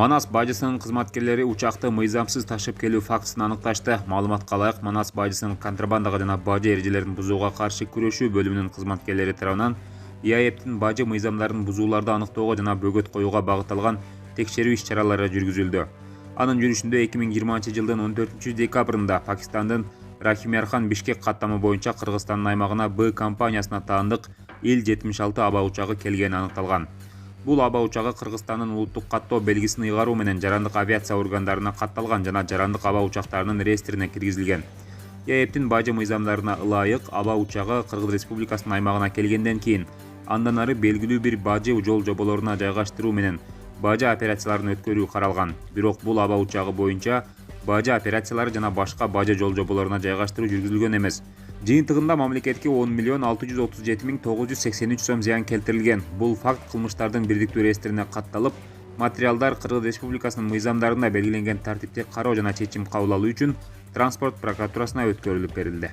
Манас бажысынын кызматкерлери учакты мыйзамсыз ташып келүү фактысын аныкташты. Маалыматка ылайык, Манас бажысынын контрабандага жана бажы эрежелерин бузууга каршы күрөшүү бөлүмүнүн кызматкерлери тарабынан ИАЭПтин бажы мыйзамдарын бузууларды аныктоого жана бөгөт коюуга багытталган текшерүү иш-чаралары жүргүзүлдү. Анын жүрүшүндө 2020 жылдын 14 декабрында Пакистандын Рахимярхан Бишкек каттамы боюнча Кыргызстандын аймагына Б компаниясына таандык Ил-76 аба учагы келгени аныкталган. Бул аба учагы Кыргызстандын улуттук каттоо белгисин ыйгаруу менен жарандык авиация органдарына катталган жана жарандык аба учактарынын реестрине киргизилген. ИАЭПтин бажы мыйзамдарына ылайык аба учагы Кыргыз Республикасынын аймагына келгенден кийин андан ары белгилүү бир бажы жол жоболоруна жайгаштыруу менен бажы операцияларын өткөрүү каралган. Бирок бул аба учагы боюнча бажы операциялары жана башка бажы жол жоболоруна жайгаштыруу жүргүзүлгөн эмес. Жыйынтыгында мамлекетке 10.637.983 сом зыян келтирилген. Бул факт кылмыштардын бирдиктүү реестрине катталып, материалдар Кыргыз Республикасынын мыйзамдарында белгиленген тартипте кароо жана чечим кабыл алуу үчүн транспорт прокуратурасына өткөрүлүп берилди.